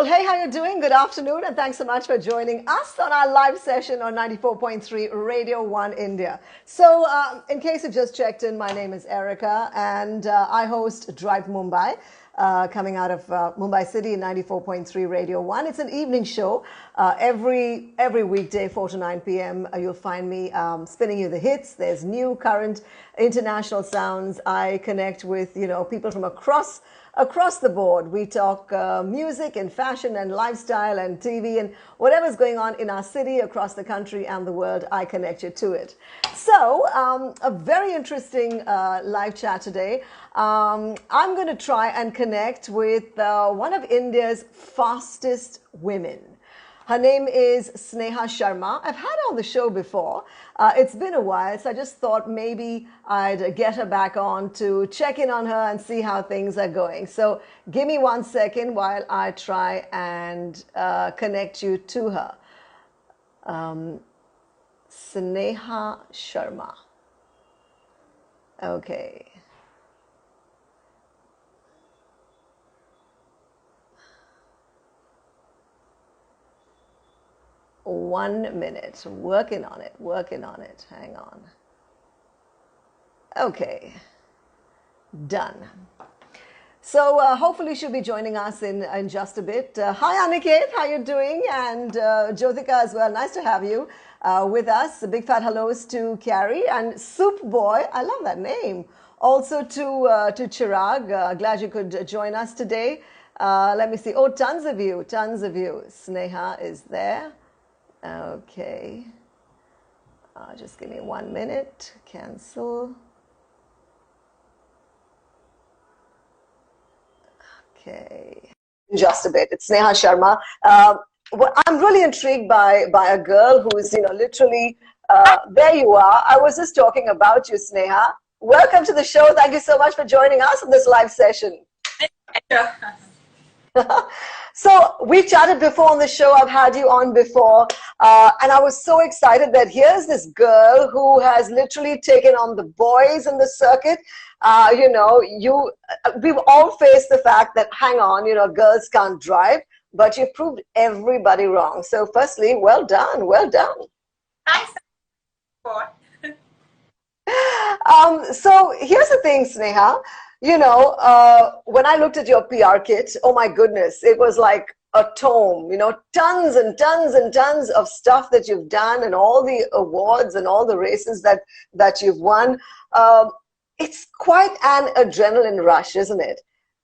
Well, hey, how you doing? Good afternoon, and thanks so much for joining us on our live session on 94.3 Radio 1 India. So, in case you've just checked in, my name is Erica, and I host Drive Mumbai, coming out of Mumbai City in 94.3 Radio 1. It's an evening show. Every weekday, 4 to 9 p.m., you'll find me spinning you the hits. There's new, current, international sounds. I connect with, people from across the board. We talk music and fashion and lifestyle and TV and whatever's going on in our city, across the country and the world. I connect you to it. So a very interesting live chat today. I'm going to try and connect with one of India's fastest women. Her name is Sneha Sharma. I've had her on the show before. It's been a while, so I just thought maybe I'd get her back on to check in on her and see how things are going. So give me 1 second while I try and connect you to her. Sneha Sharma. Okay. One minute. Working on it. Hang on. Okay. Done. So hopefully she'll be joining us in just a bit. Hi, Aniket. How you doing? And Jyotika as well. Nice to have you with us. A big fat hellos to Carrie and Soup Boy. I love that name. Also to Chirag. Glad you could join us today. Let me see. Oh, tons of you. Sneha is there. Okay, just give me 1 minute. Cancel. Okay, just a bit. It's Sneha Sharma. I'm really intrigued by a girl who's literally there. You are. I was just talking about you, Sneha. Welcome to the show. Thank you so much for joining us on this live session. So we chatted before on the show. I've had you on before, and I was so excited that here's this girl who has literally taken on the boys in the circuit. We've all faced the fact that, hang on, girls can't drive, but you proved everybody wrong. So firstly, well done. Thanks. So here's the thing, Sneha. When I looked at your PR kit, oh my goodness, it was like a tome, tons and tons and tons of stuff that you've done and all the awards and all the races that you've won. It's quite an adrenaline rush, isn't it?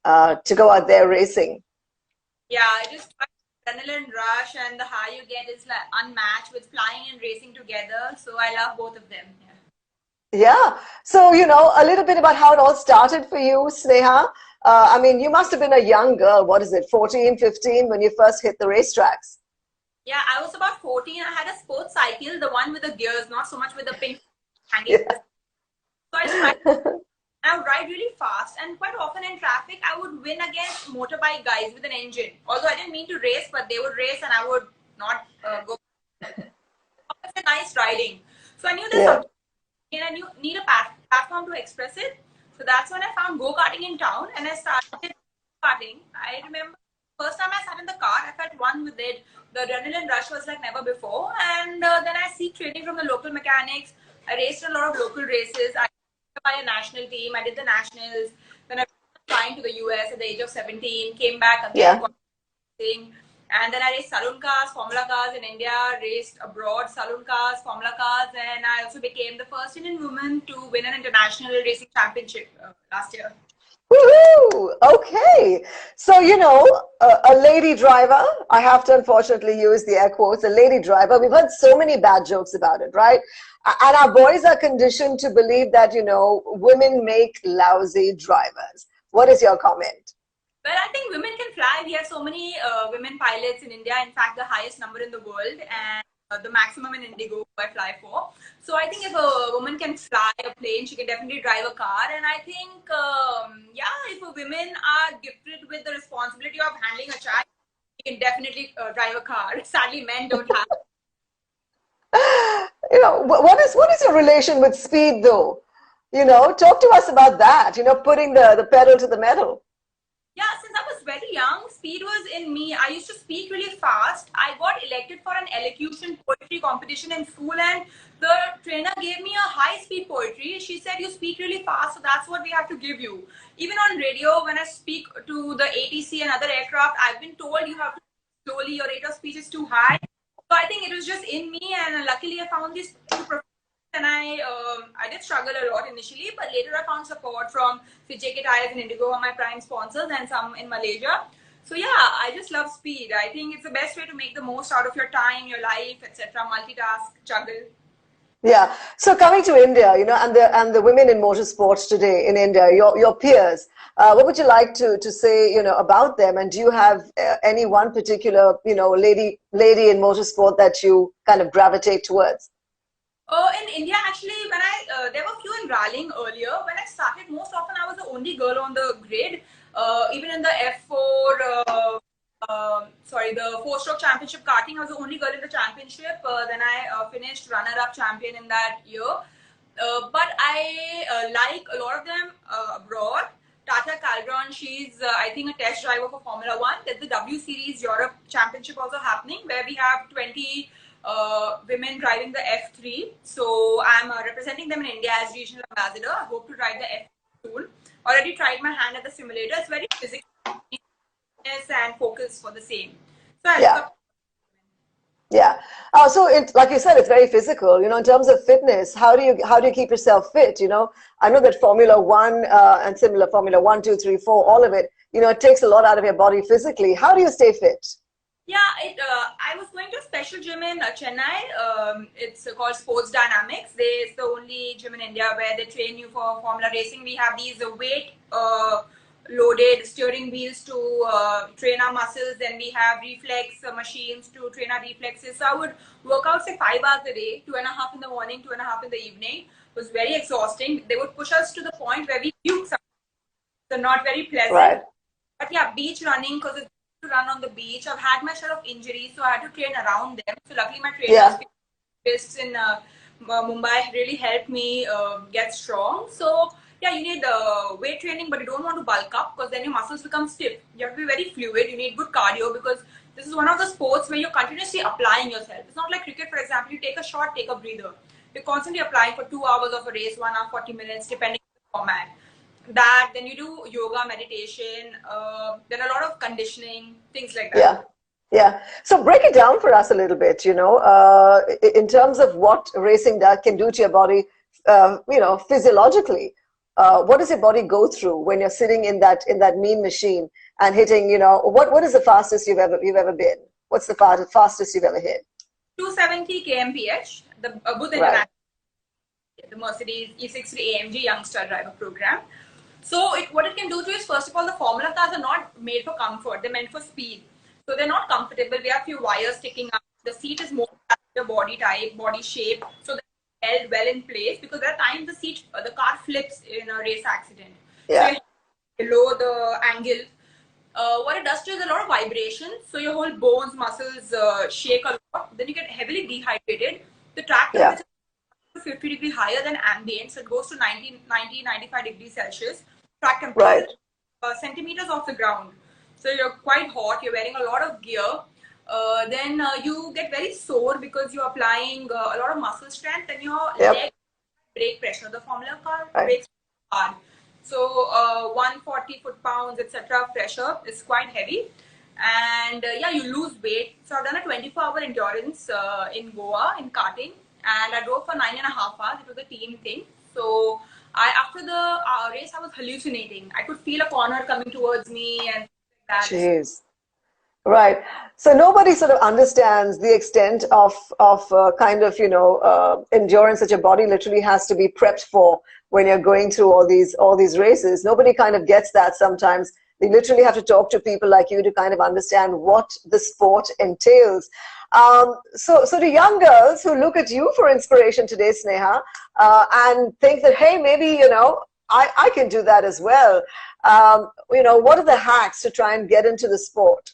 To go out there racing. Yeah, just adrenaline rush, and the high you get is like unmatched with flying and racing together. So I love both of them. Yeah. So, a little bit about how it all started for you, Sneha. You must have been a young girl. What is it, 14, 15, when you first hit the racetracks? Yeah, I was about 14. I had a sports cycle, the one with the gears, not so much with the pink hanging. Yeah. So I would ride really fast, and quite often in traffic, I would win against motorbike guys with an engine. Although I didn't mean to race, but they would race and I would not go. It's a nice riding. So I knew this. Yeah. And you need a platform to express it. So that's when I found go-karting in town, and I started go-karting. I remember first time I sat in the car, I felt one with it. The adrenaline rush was like never before. And then I seek training from the local mechanics. I raced a lot of local races. I by a national team. I did the nationals. Then I went flying to the US at the age of 17. Came back again. Yeah. And then I raced saloon cars, formula cars in India, raced abroad, saloon cars, formula cars, and I also became the first Indian woman to win an international racing championship last year. Woohoo! Okay. So, a lady driver, I have to unfortunately use the air quotes, a lady driver. We've heard so many bad jokes about it, right? And our boys are conditioned to believe that, women make lousy drivers. What is your comment? Well, I think women can fly. We have so many women pilots in India. In fact, the highest number in the world, and the maximum in Indigo I fly for. So I think if a woman can fly a plane, she can definitely drive a car. And I think, if women are gifted with the responsibility of handling a child, she can definitely drive a car. Sadly, men don't have. What is your relation with speed, though? Talk to us about that. Putting the pedal to the metal. Yeah, since I was very young, speed was in me. I used to speak really fast. I got elected for an elocution poetry competition in school, and the trainer gave me a high speed poetry. She said, "You speak really fast, so that's what we have to give you." Even on radio, when I speak to the ATC and other aircraft, I've been told you have to speak slowly, your rate of speech is too high. So I think it was just in me, and luckily I found these two and I did struggle a lot initially, but later I found support from JK Tires and Indigo, are my prime sponsors, and some in Malaysia. So yeah, I just love speed. I think it's the best way to make the most out of your time, your life, etc. Multitask, juggle. Yeah. So coming to India, and the women in motorsports today in India, your peers, what would you like to say, about them? And do you have any one particular, lady in motorsport that you kind of gravitate towards? In India, actually, when there were few in rallying earlier. When I started, most often I was the only girl on the grid. Even in the F4, the four-stroke championship karting, I was the only girl in the championship. Then I finished runner-up champion in that year. But I like a lot of them abroad. Tata Calderon, she's I think a test driver for Formula One. There's the W Series Europe Championship also happening, where we have 20 women driving the F3. So I'm representing them in India as regional ambassador. I hope to drive the F3 soon. Already tried my hand at the simulator. It's very physical and focus for the same. So I Yeah. look up. Yeah. So like you said, it's very physical. In terms of fitness, how do you keep yourself fit? I know that Formula One and similar Formula One, two, three, four, all of it. It takes a lot out of your body physically. How do you stay fit? Yeah, I was going to a special gym in Chennai. It's called Sports Dynamics. It's the only gym in India where they train you for Formula racing. We have these weight loaded steering wheels to train our muscles. Then we have reflex machines to train our reflexes. So I would work out, say, 5 hours a day, 2.5 in the morning, 2.5 in the evening. It was very exhausting. They would push us to the point where we puke. So not very pleasant. Right. But yeah, beach running, because it's to run on the beach. I've had my share of injuries, so I had to train around them. So luckily, my Yeah. trainers in Mumbai really helped me get strong. So yeah, you need weight training, but you don't want to bulk up because then your muscles become stiff. You have to be very fluid. You need good cardio because this is one of the sports where you're continuously applying yourself. It's not like cricket, for example. You take a shot, take a breather. You're constantly applying for 2 hours of a race, 1 hour, 40 minutes, depending on the format. That, then you do yoga, meditation, then a lot of conditioning, things like that. Yeah. Yeah. So break it down for us a little bit, in terms of what racing can do to your body, physiologically. What does your body go through when you're sitting in that mean machine and hitting, what is the fastest you've ever been? What's the fastest you've ever hit? 270 kmph, the Buddha Right. International, the Mercedes E60 AMG Youngster Driver Program. So what it can do to you is, first of all, the Formula cars are not made for comfort. They're meant for speed. So they're not comfortable. We have few wires sticking up. The seat is more your body type, body shape. So they're held well in place, because there are times the car flips in a race accident. So Yeah. you lower the angle. What it does to you is a lot of vibration. So your whole bones, muscles shake a lot. Then you get heavily dehydrated. The track Yeah. temperature 50 degrees higher than ambient, so it goes to 95 degrees Celsius. Track temperature Right. is centimeters off the ground. So you're quite hot, you're wearing a lot of gear. Then you get very sore because you're applying a lot of muscle strength, and your Yep. leg brake pressure. The Formula car Right. brakes hard. So 140 foot-pounds, etc. pressure is quite heavy. And yeah, you lose weight. So I've done a 24-hour endurance in Goa in karting, and I drove for 9.5 hours. It was a team thing. So after the race, I was hallucinating. I could feel a corner coming towards me and that. Jeez. Right. So nobody sort of understands the extent of kind of endurance that your body literally has to be prepped for when you're going through all these races. Nobody kind of gets that sometimes. They literally have to talk to people like you to kind of understand what the sport entails. So the young girls who look at you for inspiration today, Sneha, and think that, hey, maybe I can do that as well. What are the hacks to try and get into the sport?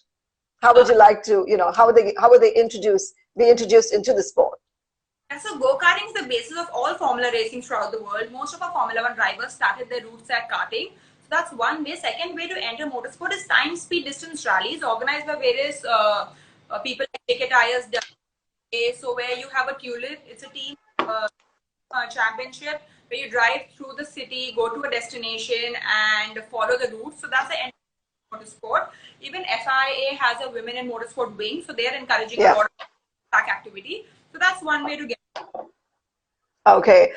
How would you like to, how would they be introduced into the sport? And so go-karting is the basis of all Formula racing throughout the world. Most of our Formula One drivers started their roots at karting. That's one way. Second way to enter motorsport is time, speed, distance rallies organized by various people like JK Tires. So where you have a tulip, it's a team uh, championship where you drive through the city, go to a destination, and follow the route. So that's the end of motorsport. Even FIA has a women in motorsport wing, so they're encouraging a lot of track activity. So that's one way to get. Okay.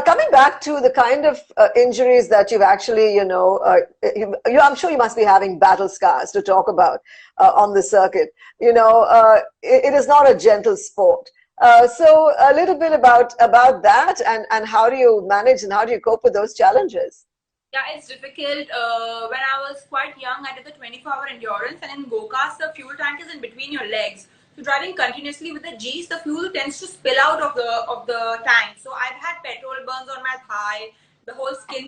Coming back to the kind of injuries that you've actually, I'm sure you must be having battle scars to talk about on the circuit. It is not a gentle sport. So a little bit about that and how do you manage and how do you cope with those challenges? Yeah, it's difficult. When I was quite young, I did the 24-hour endurance, and in go-karts, the fuel tank is in between your legs. So driving continuously with the Gs, the fuel tends to spill out of the tank. So I've had petrol burns on my thigh. The whole skin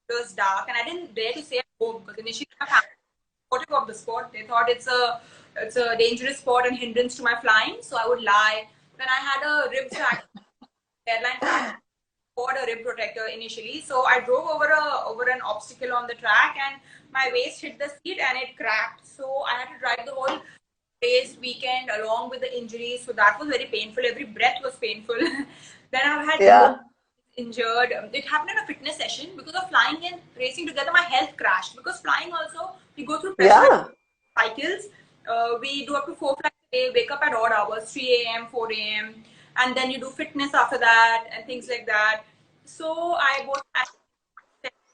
was dark, and I didn't dare to say home because initially my family was supportive of the sport. They thought it's a dangerous sport and hindrance to my flying. So I would lie. Then I had a rib fracture, airline fracture. A rib protector initially, so I drove over an obstacle on the track, and my waist hit the seat and it cracked. So I had to drive the whole race weekend along with the injuries. So that was very painful. Every breath was painful. Then I've had injured. It happened in a fitness session because of flying and racing together. My health crashed because flying also we go through pressure cycles. We do up to 4 flights a day. Wake up at odd hours, 3 a.m., 4 a.m. And then you do fitness after that and things like that. So I both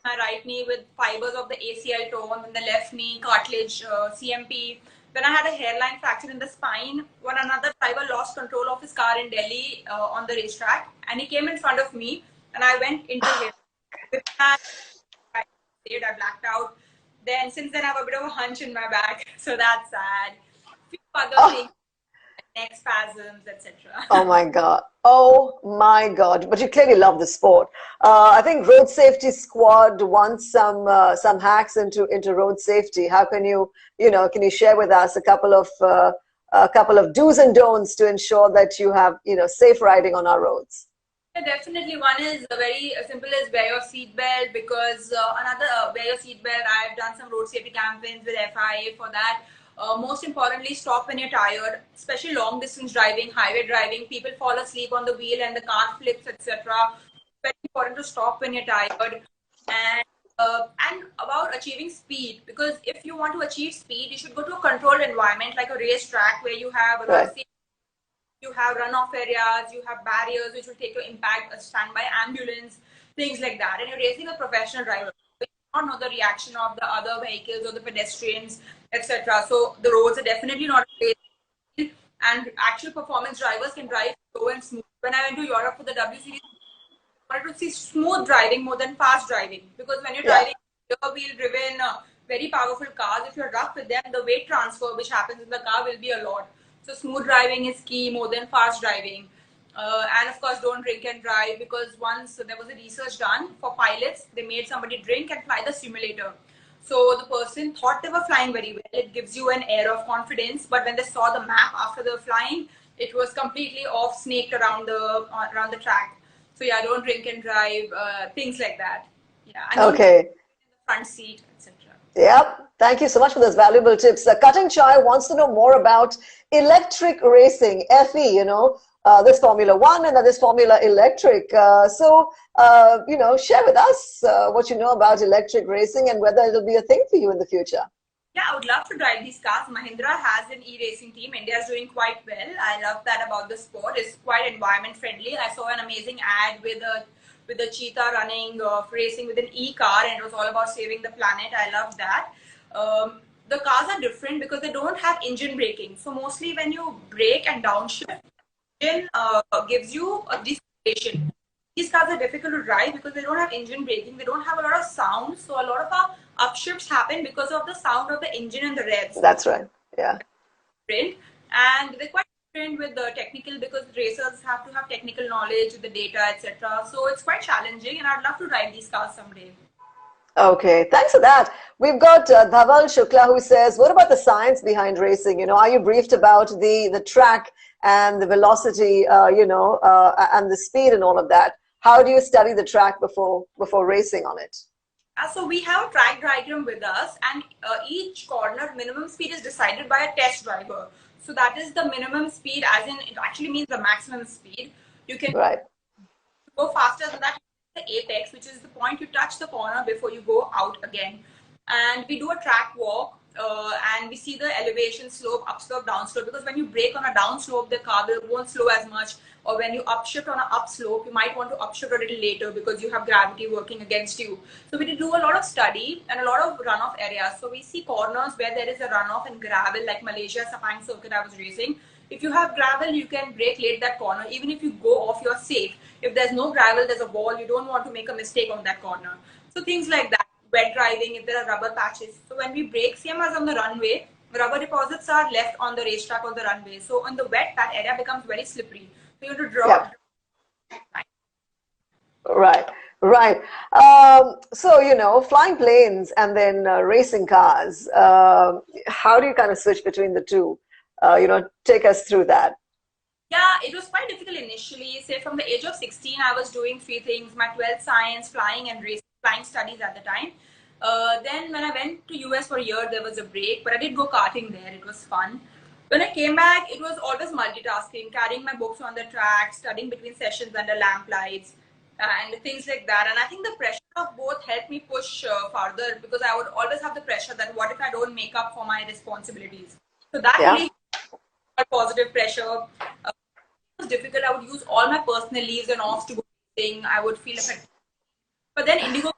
my right knee with fibers of the ACL torn, and the left knee cartilage, CMP. Then I had a hairline fracture in the spine when another driver lost control of his car in Delhi on the racetrack, and he came in front of me, and I went into him. I blacked out. Then since then I have a bit of a hunch in my back, so that's sad. Few other things. Neck spasms, etc. Oh my God. Oh my God. But you clearly love the sport. I think Road Safety Squad wants some hacks into road safety. How can can you share with us a couple of do's and don'ts to ensure that you have, safe riding on our roads? Yeah, definitely. One is very simple as wear your seatbelt, because wear your seatbelt. I've done some road safety campaigns with FIA for that. Most importantly, stop when you're tired, especially long distance driving, highway driving. People fall asleep on the wheel and the car flips, etc. Very important to stop when you're tired. And about achieving speed, because if you want to achieve speed, you should go to a controlled environment like a racetrack where you have a lot of safety. You have runoff areas, you have barriers which will take your impact, a standby ambulance, things like that. And you're racing a professional driver. You don't know the reaction of the other vehicles or the pedestrians, etc. So the roads are definitely not a place, and actual performance drivers can drive slow and smooth. When I went to Europe for the W Series, I wanted to see smooth driving more than fast driving, because when you're driving wheel driven, very powerful cars, if you're rough with them, the weight transfer which happens in the car will be a lot. So smooth driving is key more than fast driving. And of course, don't drink and drive, because once there was a research done for pilots, they made somebody drink and fly the simulator. So the person thought they were flying very well. It gives you an air of confidence, but when they saw the map after the flying, it was completely off, snaked around the track. So yeah, don't drink and drive, things like that. Yeah. And okay. In the front seat, etc. Yep. Thank you so much for those valuable tips. Cutting Chai wants to know more about electric racing, FE, this Formula One and this Formula Electric. So, share with us what you know about electric racing and whether it'll be a thing for you in the future. Yeah, I would love to drive these cars. Mahindra has an e-racing team. India is doing quite well. I love that about the sport. It's quite environment friendly. I saw an amazing ad with a cheetah running, racing with an e-car, and it was all about saving the planet. I love that. The cars are different because they don't have engine braking. So mostly when you brake and downshift, engine gives you a deceleration. These cars are difficult to drive because they don't have engine braking. They don't have a lot of sound. So a lot of our upshifts happen because of the sound of the engine and the revs. That's right. Yeah. And they're quite different with the technical, because racers have to have technical knowledge, the data, etc. So it's quite challenging, and I'd love to drive these cars someday. Okay, thanks for that. We've got Dhaval Shukla who says, what about the science behind racing? Are you briefed about the track and the velocity, and the speed and all of that? How do you study the track before racing on it? So we have a track diagram with us, and each corner minimum speed is decided by a test driver. So that is the minimum speed, as in it actually means the maximum speed. You can Right. go faster than that, the apex, which is the point you touch the corner before you go out again. And we do a track walk, and we see the elevation, slope, upslope, downslope, because when you brake on a downslope, the car won't slow as much. Or when you upshift on an upslope, you might want to upshift a little later because you have gravity working against you. So we do a lot of study and a lot of runoff areas. So we see corners where there is a runoff and gravel, like Malaysia Sepang circuit I was racing. If you have gravel, you can brake late that corner. Even if you go off, you're safe. If there's no gravel, there's a wall, you don't want to make a mistake on that corner. So things like that. Wet driving, if there are rubber patches. So when we brake, same as on the runway, rubber deposits are left on the racetrack or the runway. So on the wet, that area becomes very slippery. So you have to draw. Yeah. Right, right. So, flying planes and then racing cars, how do you kind of switch between the two? Take us through that. Yeah, it was quite difficult initially. Say from the age of 16, I was doing three things: my 12th science, flying, and racing, flying studies at the time. Then when I went to US for a year, there was a break, but I did go karting there. It was fun. When I came back, it was always multitasking, carrying my books on the track, studying between sessions under lamp lights, and things like that. And I think the pressure of both helped me push further, because I would always have the pressure that what if I don't make up for my responsibilities? So that Yeah. really positive pressure. It was difficult. I would use all my personal leaves and offs to go racing. I would feel affected. But then Indigo,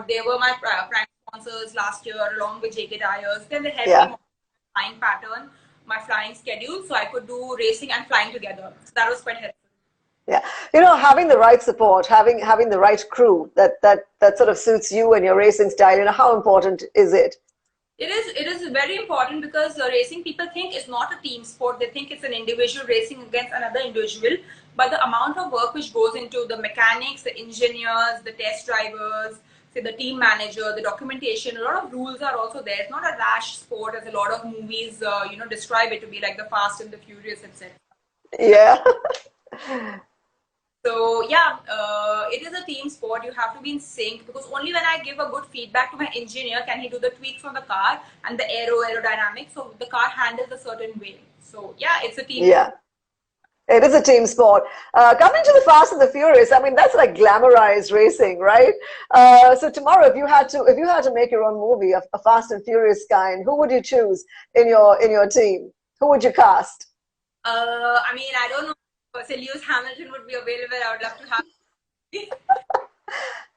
they were my prime sponsors last year, along with JK Tires. Then they helped me Yeah. with my flying pattern, my flying schedule, so I could do racing and flying together. So that was quite helpful. Yeah. Having the right support, having the right crew that sort of suits you and your racing style, how important is it? It is very important, because racing, people think it's not a team sport. They think it's an individual racing against another individual. But the amount of work which goes into the mechanics, the engineers, the test drivers, say the team manager, the documentation, a lot of rules are also there. It's not a rash sport as a lot of movies, describe it to be, like the Fast and the Furious, etc. Yeah. So yeah, it is a team sport. You have to be in sync, because only when I give a good feedback to my engineer can he do the tweaks on the car and the aerodynamics, so the car handles a certain way. So yeah, it's a team. Yeah. It is a team sport. Coming to the Fast and the Furious, I mean, that's like glamorized racing, right? So tomorrow, if you had to make your own movie, a Fast and Furious kind, who would you choose in your team? Who would you cast? I mean, I don't know. Say Lewis Hamilton would be available. I would love to have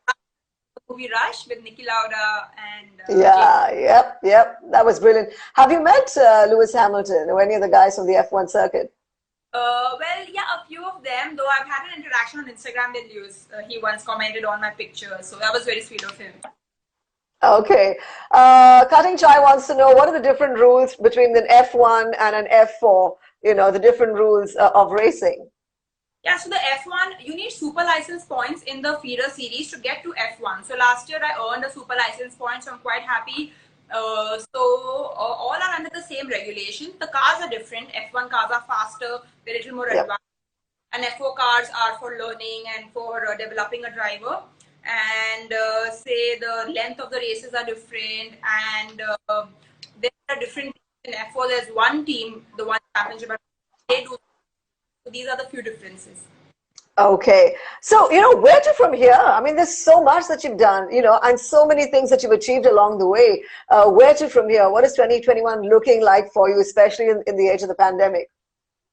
a movie Rush with Niki Lauda and Yeah, yep. That was brilliant. Have you met Lewis Hamilton or any of the guys from the F1 circuit? well, yeah, a few of them. Though I've had an interaction on Instagram with Lewis. He once commented on my picture, so that was very sweet of him. Okay. Cutting Chai wants to know, what are the different rules between an F1 and an F4? The different rules of racing. Yeah, so the F1, you need super license points in the feeder series to get to F1. So last year I earned a super license point, so I'm quite happy. All are under the same regulation. The cars are different. F1 cars are faster, they're a little more Yep. advanced. And F4 cars are for learning and for developing a driver. And say the length of the races are different, and there are different in F4. There's one team, the one championship, they do. So these are the few differences. Okay. So, where to from here? I mean, there's so much that you've done, and so many things that you've achieved along the way. Where to from here? What is 2021 looking like for you, especially in the age of the pandemic?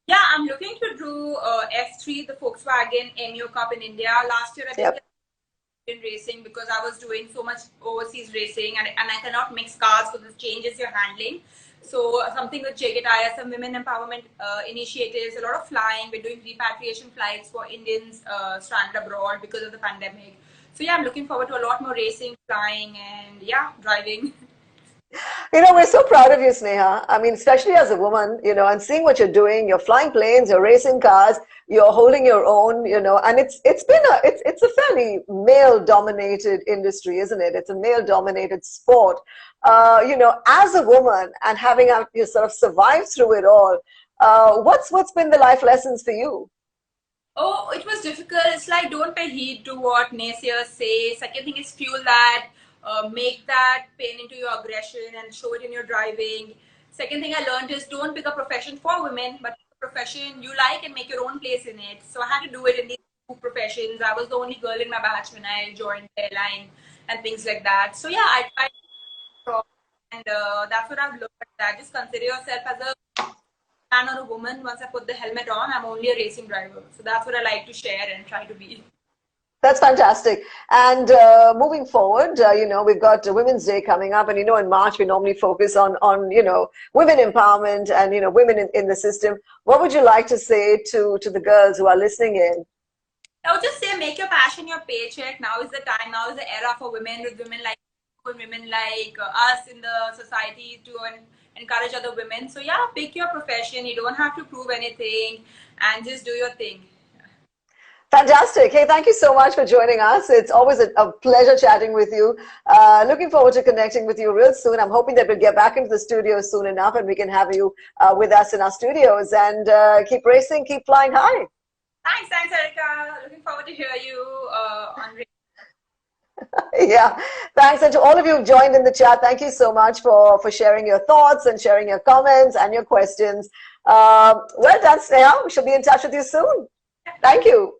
Yeah, I'm looking to do F3, the Volkswagen MU Cup in India. Last year I did Yep. in racing, because I was doing so much overseas racing, and I cannot mix cars because it changes your handling. So something with JK Tires, some women empowerment initiatives, a lot of flying. We're doing repatriation flights for Indians stranded abroad because of the pandemic. So yeah, I'm looking forward to a lot more racing, flying, and yeah, driving. We're so proud of you, Sneha. I mean, especially as a woman, and seeing what you're doing. You're flying planes, you're racing cars, you're holding your own, and it's a fairly male-dominated industry, isn't it? It's a male-dominated sport. As a woman and having you sort of survived through it all, what's been the life lessons for you? Oh, it was difficult. It's like, don't pay heed to what naysayers say. Second thing is fuel that. make that pain into your aggression and show it in your driving. Second thing I learned is don't pick a profession for women, but a profession you like and make your own place in it. So I had to do it in these two professions. I was the only girl in my batch when I joined the airline and things like that. So yeah, I tried, and that's what I've learned. That just consider yourself as a man or a woman. Once I put the helmet on, I'm only a racing driver. So that's what I like to share and try to be. That's fantastic. And moving forward, we've got Women's Day coming up, and in March we normally focus on women empowerment and women in the system. What would you like to say to the girls who are listening in? I would just say make your passion your paycheck. Now is the time. Now is the era for women, with women like you and women like us in the society to encourage other women. So yeah, pick your profession. You don't have to prove anything, and just do your thing. Fantastic. Hey, thank you so much for joining us. It's always a pleasure chatting with you. Looking forward to connecting with you real soon. I'm hoping that we'll get back into the studio soon enough and we can have you with us in our studios, and keep racing, keep flying high. Thanks, Erica. Looking forward to hear you on radio. Yeah, thanks. And to all of you who've joined in the chat, thank you so much for sharing your thoughts and sharing your comments and your questions. Well done, Sneha. We shall be in touch with you soon. Thank you.